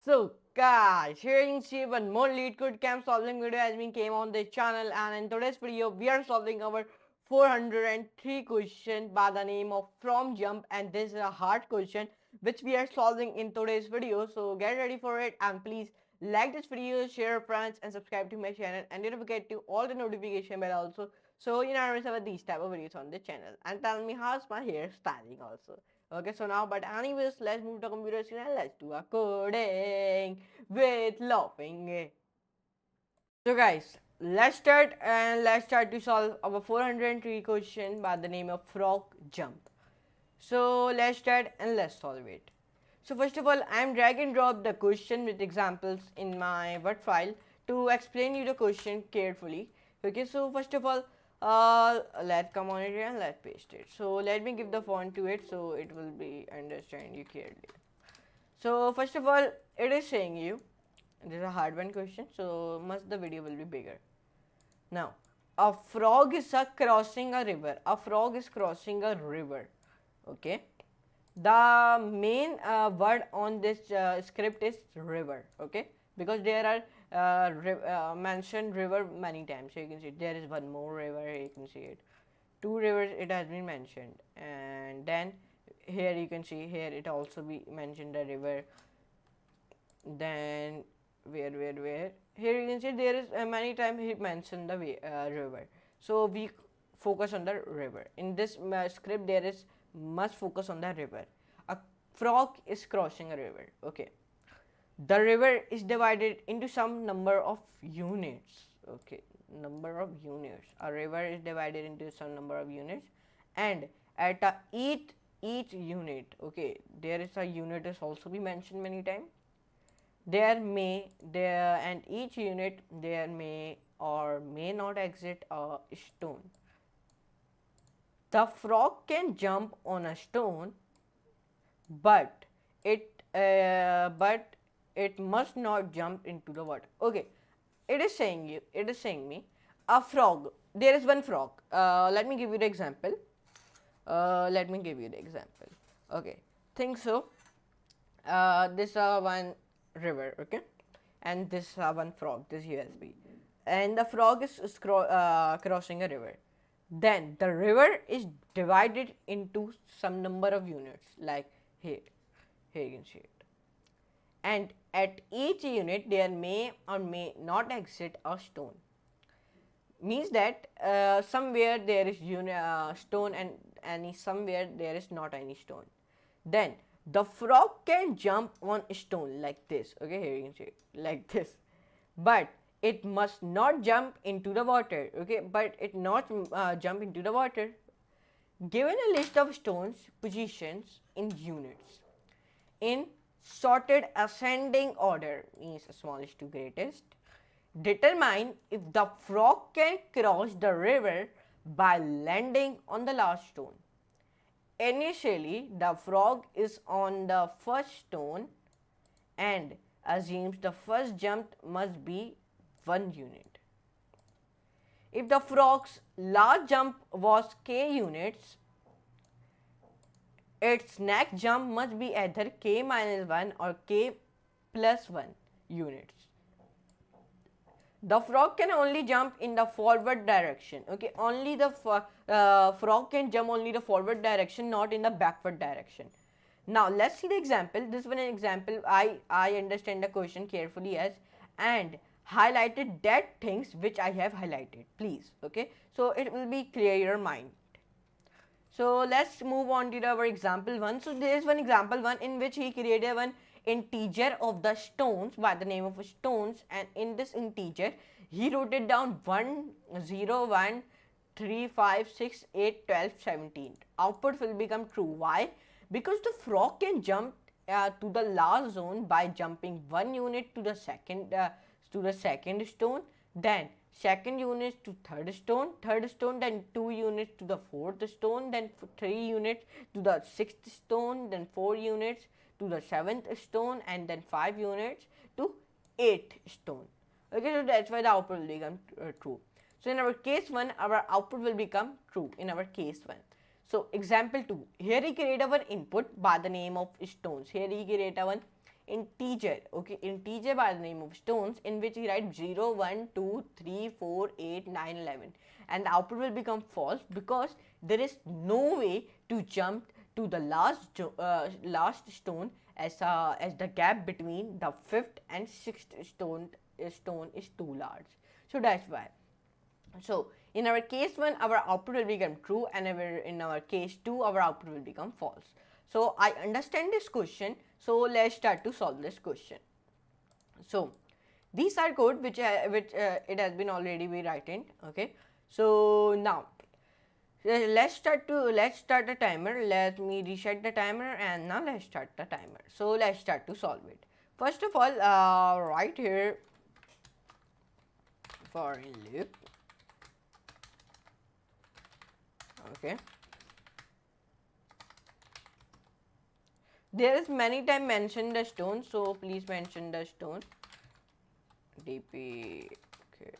So guys, here you can see one more LeetCode camp solving video has been came on this channel, and in today's video we are solving our 403 question by the name of from jump, and this is a hard question which we are solving in today's video. So get ready for it, and please like this video, share friends, and subscribe to my channel, and don't forget to all the notification bell also, so you never miss about these type of videos on the channel. And tell me how's my hair styling also. Okay, so now, but anyways, let's move to computer screen and let's do a coding with laughing. So guys, let's start to solve our 403 question by the name of frog jump. So let's start and let's solve it. So first of all, I am drag and drop the question with examples in my Word file to explain you the question carefully. Okay, so first of all, let's come on it and let's paste it. So let me give the font to it so it will be understand you clearly. So first of all, it is saying you, this is a hard one question, so must the video will be bigger. Now, a frog is crossing a river. A frog is crossing a river. Okay. The main word on this script is river. Okay, because there are mentioned river many times. So you can see there is one more river. You can see it. Two rivers it has been mentioned, and then here you can see here it also be mentioned the river. Then where here you can see there is many times he mentioned the river, so we focus on the river. In this script there is must focus on the river. A frog is crossing a river. Okay, the river is divided into some number of units. Okay, number of units. A river is divided into some number of units, and at each unit, okay, there is a unit is also be mentioned many times. And each unit there may or may not exit a stone. The frog can jump on a stone, but it must not jump into the water. Okay, it is saying me a frog. There is one frog. Let me give you the example. Okay, think so. This one river, okay, and this one frog, this USB, and the frog is crossing a river. Then the river is divided into some number of units, like here you can see it, and at each unit there may or may not exit a stone. Means that somewhere there is stone, and somewhere there is not any stone. Then the frog can jump on a stone like this. Okay, here you can see it like this, but it must not jump into the water. Okay, but it not jump into the water. Given a list of stones positions in units in sorted ascending order, means smallest to greatest, determine if the frog can cross the river by landing on the last stone. Initially, the frog is on the first stone and assumes the first jump must be 1 unit. If the frog's last jump was k units, its next jump must be either k minus 1 or k plus 1 units. The frog can only jump in the forward direction. Okay, only the frog can jump only the forward direction, not in the backward direction. Now let's see the example. This one an example. I understand the question carefully as and highlighted that things which I have highlighted. Please, okay, so it will be clear your mind. So let's move on to our example one. So there is one example one in which he created one integer of the stones by the name of stones, and in this integer he wrote it down 1 0 1 3 5 6 8 12 17. Output will become true. Why? Because the frog can jump to the last zone by jumping 1 unit to the second stone, then second unit to third stone, then 2 units to the fourth stone, then 3 units to the sixth stone, then 4 units to the seventh stone, and then 5 units to 8th stone. Okay, so that's why the output will become true. So in our case 1, our output will become true in our case 1. So example 2, here he created our input by the name of stones. Here he created one integer, okay, integer by the name of stones, in which he writes 0, 1, 2, 3, 4, 8, 9, 11, and the output will become false because there is no way to jump to the last stone, as the gap between the fifth and sixth stone is too large. So that's why. So in our case 1, our output will become true, and in our case 2, our output will become false. So I understand this question. So let's start to solve this question. So these are code which it has been already be written. Okay. So now let's start the timer. Let me reset the timer, and now let's start the timer. So let's start to solve it. First of all, right here for in loop. Okay. There is many time mentioned the stone, so please mention the stone. dp okay,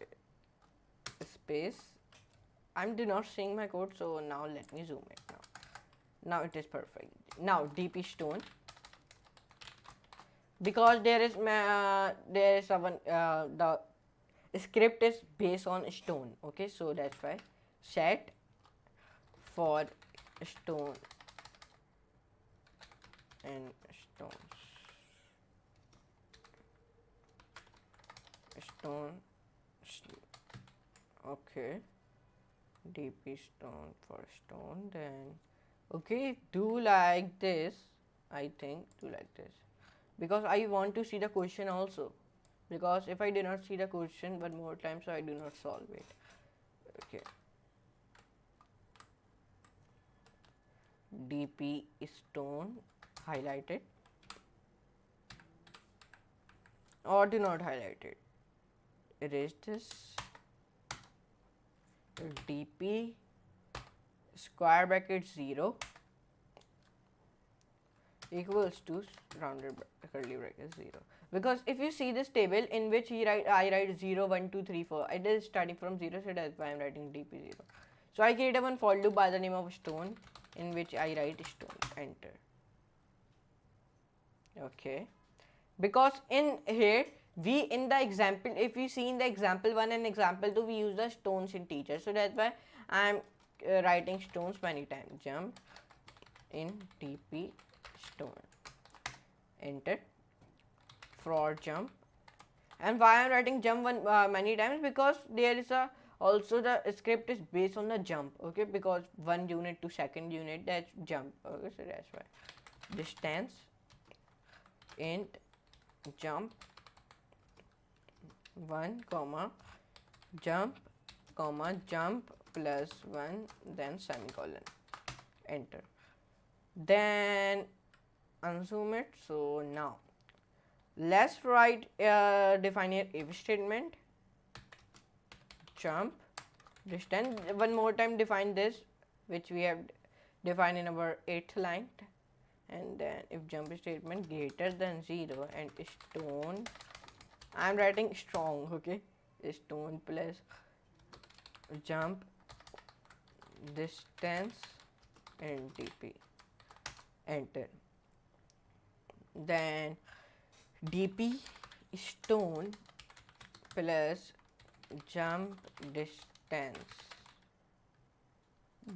space. I'm not seeing my code, so now let me zoom it now. Now it is perfect. Now dp stone, because there is a one the script is based on stone. Okay, so that's why set for stone and stones, stone, okay, dp stone for stone. Then okay, do like this. I think do like this, because I want to see the question also, because if I do not see the question one more time, so I do not solve it. Okay, dp stone highlighted, or do not highlight it, erase this, dp square bracket 0 equals to rounded curly bracket 0. Because if you see this table in which I write 0, 1, 2, 3, 4, it is starting from 0, so that's why I'm writing dp 0. So I create a one for loop by the name of stone, in which I write stone, enter. Okay, because in here we in the example, if you see in the example 1 and example 2, we use the stones integer, so that's why I'm writing stones many times. Jump in dp stone, enter. For jump, and why I'm writing jump many times, because there is a also the script is based on the jump. Okay, because one unit to second unit, that's jump. Okay, so that's why distance int jump 1 comma jump comma jump plus 1, then semicolon, enter. Then unzoom it. So now let's write define your if statement. Jump distance, one more time define this, which we have defined in our 8th line, and then if jump statement greater than 0 and stone, I'm writing strong. Okay, stone plus jump distance and dp, enter. Then dp stone plus jump distance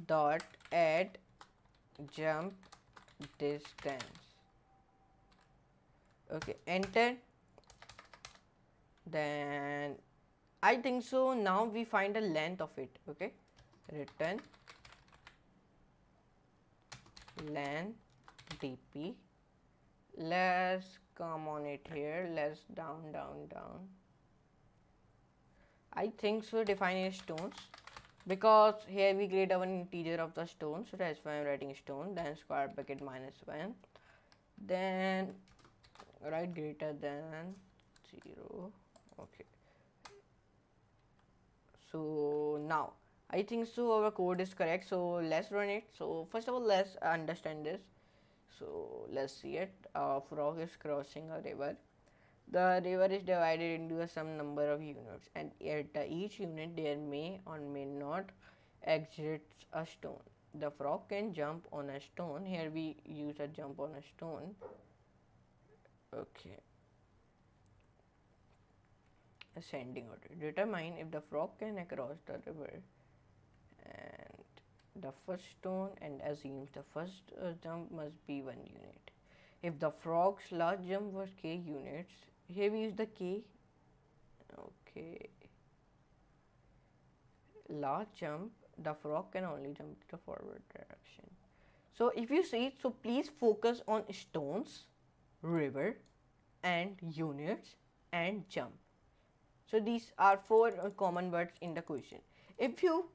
dot add jump distance. Okay, enter. Then I think so now we find the length of it. Okay, return length dp. Let's come on it here, let's down. I think so define stones, because here we create a one integer of the stone, so that's why I'm writing stone. Then square bracket -1, then write greater than 0. Okay, so now I think so our code is correct, so let's run it. So first of all, let's understand this. So let's see it. A frog is crossing a river. The river is divided into some number of units, and at each unit there may or may not exist a stone. The frog can jump on a stone. Here we use a jump on a stone. Okay. Ascending order. Determine if the frog can across the river and the first stone and assumes the first jump must be 1 unit. If the frog's last jump was k units, here we use the k. Okay. Last jump, the frog can only jump to the forward direction. So if you see, so please focus on stones, river, and units and jump. So these are 4 common words in the question. If you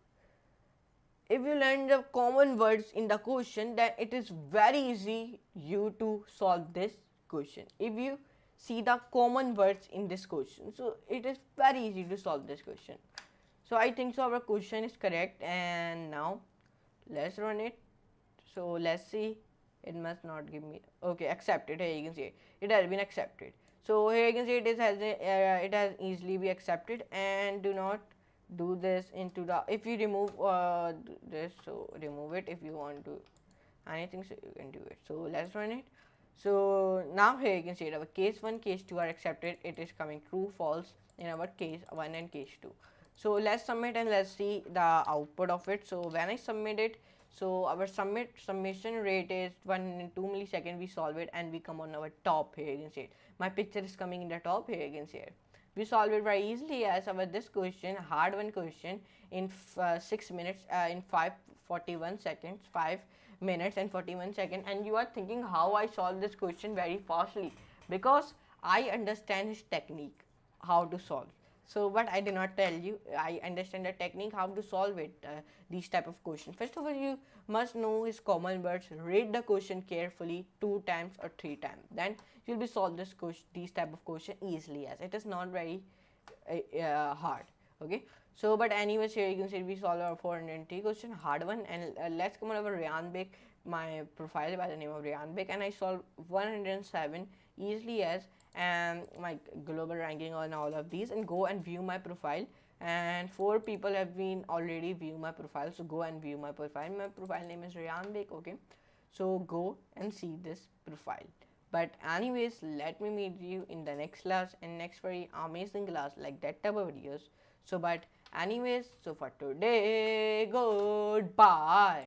learn the common words in the question, then it is very easy you to solve this question. If you see the common words in this question, so it is very easy to solve this question. So I think so our question is correct, and now let's run it. So let's see. It must not give me. Okay, accepted. Here you can see it. It has been accepted. So here you can see it has easily be accepted, and do not do this into the. If you remove this, so remove it if you want to anything, so you can do it. So let's run it. So now here you can see it. Our case 1, case 2 are accepted. It is coming true, false in our case 1 and case 2. So let's submit and let's see the output of it. So when I submit it, so our submission rate is 1 in 2 milliseconds. We solve it and we come on our top. Here you can see it. My picture is coming in the top. Here you can see it. We solve it very easily as our this question, hard one question, in 6 minutes, in 5:41 seconds, 5 minutes and 41 seconds. And you are thinking how I solve this question very fastly, because I understand his technique how to solve. So but I did not tell you, I understand the technique how to solve it, these type of questions. First of all, you must know his common words, read the question carefully 2 times or 3 times, then you'll be solve this question, these type of question easily, as it is not very hard. Okay, so but anyways, here you can see we solve our 403 question, hard one. And let's come on over Rayyan Big, my profile by the name of Rayyan Big, and I solved 107 easily as, and my global ranking on all of these. And go and view my profile, and 4 people have been already view my profile, so go and view my profile. My profile name is Rayyan Big. Okay, so go and see this profile. But anyways, let me meet you in the next class, and next very amazing class like that type of videos. So but anyways, so for today, goodbye.